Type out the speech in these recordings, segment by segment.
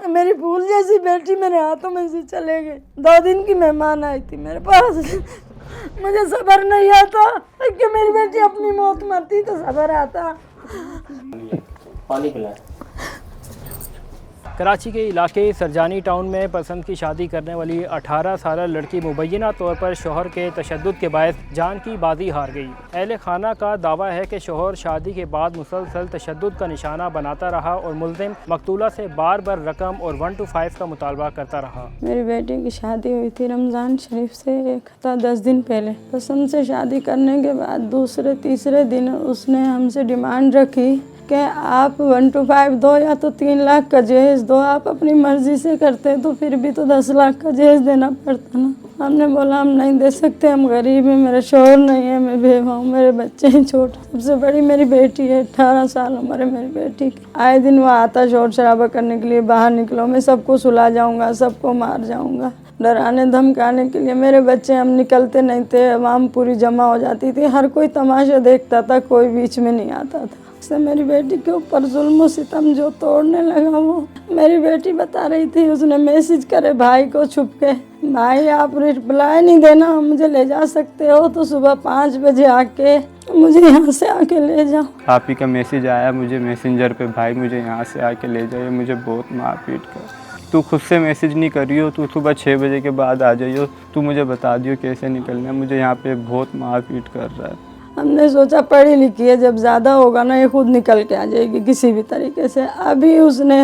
मेरी फूल जैसी बेटी मेरे हाथों में से चले गई। 2 दिन की मेहमान आई थी मेरे पास। मुझे सब्र नहीं आता कि मेरी बेटी अपनी मौत मरती तो सब्र आता। पानी पिलाएं। कराची के इलाके सरजानी टाउन में पसंद की शादी करने वाली 18 साल लड़की मुबैना तौर पर शोहर के तशद्दुद के बायस जान की बाजी हार गई। अहले खाना का दावा है कि शोहर शादी के बाद मुसलसल तशद्दुद का निशाना बनाता रहा और मुल्ज़िम मकतूला से बार बार रकम और 1 to 5 का मुतालबा करता रहा। मेरी बेटी की शादी हुई थी रमज़ान शरीफ से 1 हफ्ता 10 दिन पहले। पसंद से शादी करने के बाद दूसरे तीसरे दिन उसने हमसे डिमांड रखी कि आप 1 to 5 दो या तो 3 लाख का जहेज दो। आप अपनी मर्जी से करते तो फिर भी तो 10 लाख का जहेज देना पड़ता ना। हमने बोला हम नहीं दे सकते, हम गरीब हैं, मेरा शोहर नहीं है, मैं बेवा हूँ, मेरे बच्चे हैं छोटे। सबसे बड़ी मेरी बेटी है, 18 साल उम्र है मेरी बेटी की। आए दिन वो आता शोर शराबा करने के लिए, बाहर निकलो मैं सबको सुला जाऊँगा, सबको मार जाऊँगा, डराने धमकाने के लिए। मेरे बच्चे हम निकलते नहीं थे, आवाम पूरी जमा हो जाती थी, हर कोई तमाशा देखता था, कोई बीच में नहीं आता था। से मेरी बेटी के ऊपर जुल्म सितम जो तोड़ने लगा वो मेरी बेटी बता रही थी। उसने मैसेज करे भाई को छुप के, भाई आप रिप्लाई नहीं देना, मुझे ले जा सकते हो तो सुबह 5 बजे आके मुझे यहाँ से आके ले जाओ। आप ही का मैसेज आया मुझे मैसेंजर पे, भाई मुझे यहाँ से आके ले जाइए, मुझे बहुत मारपीट कर। तू खुद से मैसेज नहीं करी हो, तू सुबह 6 बजे के बाद आ जाइयो, तू मुझे बता दियो कैसे निकलना है, मुझे यहाँ पे बहुत मारपीट कर रहा है। हमने सोचा पढ़ी लिखी है, जब ज़्यादा होगा ना ये खुद निकल के आ जाएगी किसी भी तरीके से। अभी उसने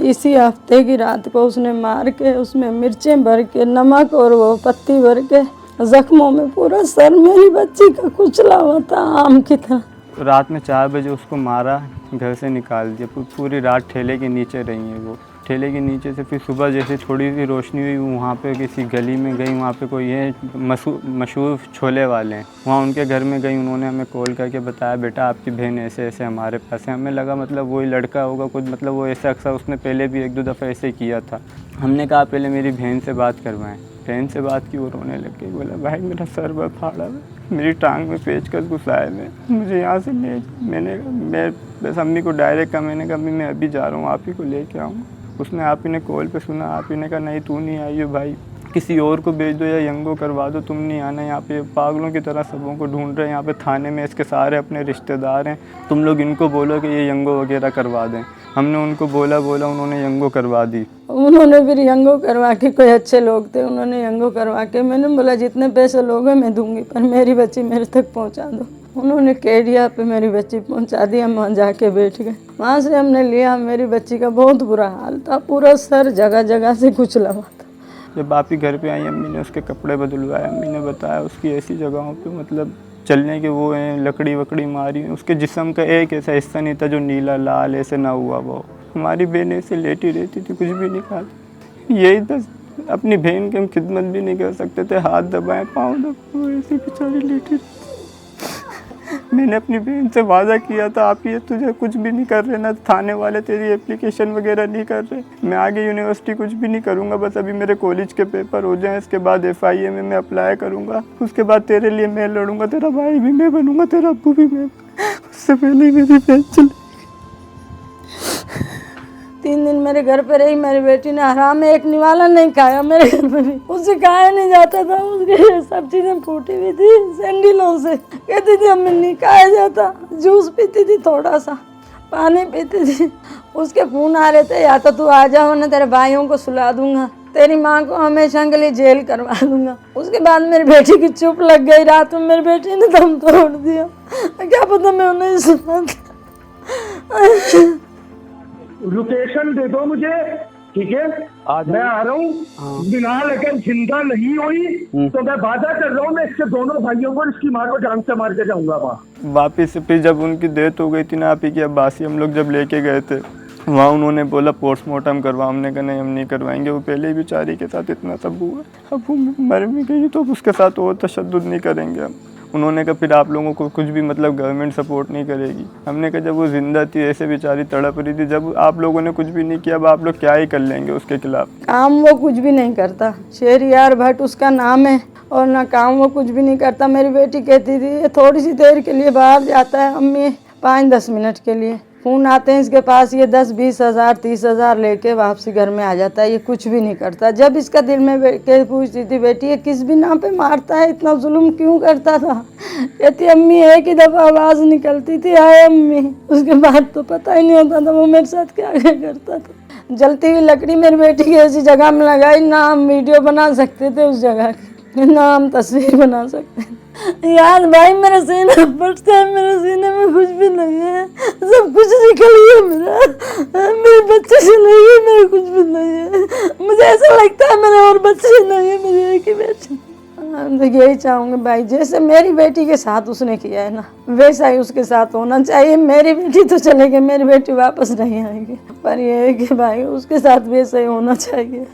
इसी हफ्ते की रात को उसने मार के उसमें मिर्चें भर के, नमक और वो पत्ती भर के, जख्मों में पूरा सर मेरी बच्ची का कुचला हुआ था आम की तरह। रात में 4 बजे उसको मारा, घर से निकाल दिया। पूरी रात ठेले के नीचे रही है वो, ठेले के नीचे से फिर सुबह जैसे थोड़ी सी रोशनी हुई, वहाँ पे किसी गली में गई, वहाँ पे कोई है मशहूर छोले वाले हैं, वहाँ उनके घर में गई। उन्होंने हमें कॉल करके बताया बेटा आपकी बहन ऐसे ऐसे हमारे पास है। हमें लगा मतलब वही लड़का होगा कुछ, मतलब वो ऐसा अक्सर उसने पहले भी 1-2 दफ़ा ऐसे किया था। हमने कहा पहले मेरी बहन से बात करवाएं। बहन से बात की, वो रोने लग गई, बोला भाई मेरा सर बहुत फाड़ा है, मेरी टांग में पेचकस घुसा है, मुझे यहाँ से ले। मैं बस अम्मी को डायरेक्ट कहा, मैंने कहा मैं अभी जा रहा हूँ, आप ही को लेके आऊँगा। उसने आप ही ने कॉल पे सुना, आप ही ने कहा नहीं तू नहीं आई हो भाई, किसी और को भेज दो या यंगो करवा दो, तुम नहीं आना। यहाँ पे पागलों की तरह सबों को ढूंढ रहे हैं, यहाँ पे थाने में इसके सारे अपने रिश्तेदार हैं, तुम लोग इनको बोलो कि ये यंगो वगैरह करवा दें। हमने उनको बोला उन्होंने यंगो करवा दी। उन्होंने फिर यंगो करवा के, कोई अच्छे लोग थे उन्होंने यंगो करवा के, मैंने बोला जितने पैसे लोगे मैं दूंगी पर मेरी बच्ची मेरे तक पहुँचा दो। उन्होंने केडिया पे मेरी बच्ची पहुंचा दी। हम वहाँ जाके बैठ गए, वहाँ से हमने लिया। मेरी बच्ची का बहुत बुरा हाल था, पूरा सर जगह जगह से कुचला हुआ था। जब आप ही घर पे आई, अम्मी ने उसके कपड़े बदलवाए। अम्मी ने बताया उसकी ऐसी जगहों पे मतलब चलने के वो हैं, लकड़ी वकड़ी मारी, उसके जिस्म का एक ऐसा हिस्सा नहीं था जो नीला लाल ऐसे ना हुआ। वो हमारी बहन ऐसे लेटी रहती थी, कुछ भी नहीं खाती। यही बस अपनी बहन की हम खिदमत भी नहीं कर सकते थे, हाथ दबाएं पाँव दबाएं, वो ऐसी बेचारी लेटी। मैंने अपनी बहन से वादा किया था आप ये तुझे कुछ भी नहीं कर रहे ना, थाने वाले तेरी एप्लीकेशन वगैरह नहीं कर रहे, मैं आगे यूनिवर्सिटी कुछ भी नहीं करूँगा, बस अभी मेरे कॉलेज के पेपर हो जाएं, इसके बाद FIA में मैं अप्लाई करूँगा, उसके बाद तेरे लिए मैं लड़ूंगा, तेरा भाई भी मैं बनूंगा, तेरा अब्बू भी मैं। उससे पहले मेरी बहन चली। 3 दिन मेरे घर पे रही मेरी बेटी ने, हराम में एक निवाला नहीं खाया मेरे घर पे भी, उससे खाया नहीं जाता था, उसके सब चीज़ें फूटी हुई थी सैंडलों से, कहती थी हमें नहीं खाया जाता। जूस पीती थी, थोड़ा सा पानी पीती थी। उसके फ़ोन आ रहे थे, या तो तू आ जाओ ना तेरे भाइयों को सुला दूंगा, तेरी माँ को हमेशा के लिए जेल करवा दूंगा। उसके बाद मेरी बेटी की चुप लग गई, रात में मेरी बेटी ने दम तोड़ दिया, क्या पता मैं उन्हें सुना। लोकेशन दे दो मुझे, ठीक है मैं आ रहा हूँ। बिना लेकिन जिंदा नहीं हुई तो मैं वादा कर रहा हूँ, मैं इसके दोनों भाइयों को इसकी माँ को जान से मार के जाऊंगा वहाँ। वापिस फिर जब उनकी डेथ हो गई थी ना, आप ही की अब्बासी हम लोग जब लेके गए थे वहाँ, उन्होंने बोला पोस्टमार्टम करवा, हमने कहा नहीं हम नहीं करवाएंगे, वो पहले ही बेचारी के साथ इतना सब हुआ, अब वो मर भी गई तो उसके साथ और तशद्दुद नहीं करेंगे हम। उन्होंने कहा फिर आप लोगों को कुछ भी मतलब गवर्नमेंट सपोर्ट नहीं करेगी। हमने कहा जब वो ज़िंदा थी ऐसे बेचारी तड़प रही थी, जब आप लोगों ने कुछ भी नहीं किया, अब आप लोग क्या ही कर लेंगे उसके खिलाफ। काम वो कुछ भी नहीं करता, शहरियार भट्ट उसका नाम है, और ना काम वो कुछ भी नहीं करता। मेरी बेटी कहती थी ये थोड़ी सी देर के लिए बाहर जाता है अम्मी, 5-10 मिनट के लिए, फ़ोन आते हैं इसके पास, ये 10-20 हज़ार 30 हज़ार लेके वापसी घर में आ जाता है। ये कुछ भी नहीं करता। जब इसका दिल में के पूछती थी, बेटी ये किस बिना पे मारता है, इतना जुल्म क्यों करता था? कहती अम्मी एक ही दफ़ा आवाज़ निकलती थी, आए अम्मी, उसके बाद तो पता ही नहीं होता था वो मेरे साथ क्या क्या करता था। जलती हुई लकड़ी मेरी बेटी की ऐसी जगह में लगाई, ना हम वीडियो बना सकते थे उस जगह की, ना हम तस्वीर बना सकते थे। यार भाई मेरे सीने फटता है, मेरे सीने में कुछ भी नहीं है, सब कुछ निकल गया मेरा, मेरे बच्चे से नहीं है, मेरा कुछ भी नहीं है। मुझे ऐसा लगता है मेरे और बच्चे नहीं है, मेरी एक ही बेटी। तो यही चाहूँगी भाई, जैसे मेरी बेटी के साथ उसने किया है ना, वैसा ही उसके साथ होना चाहिए। मेरी बेटी तो चले गई, मेरी बेटी वापस नहीं आएगी, पर ये है कि भाई उसके साथ वैसा ही होना चाहिए।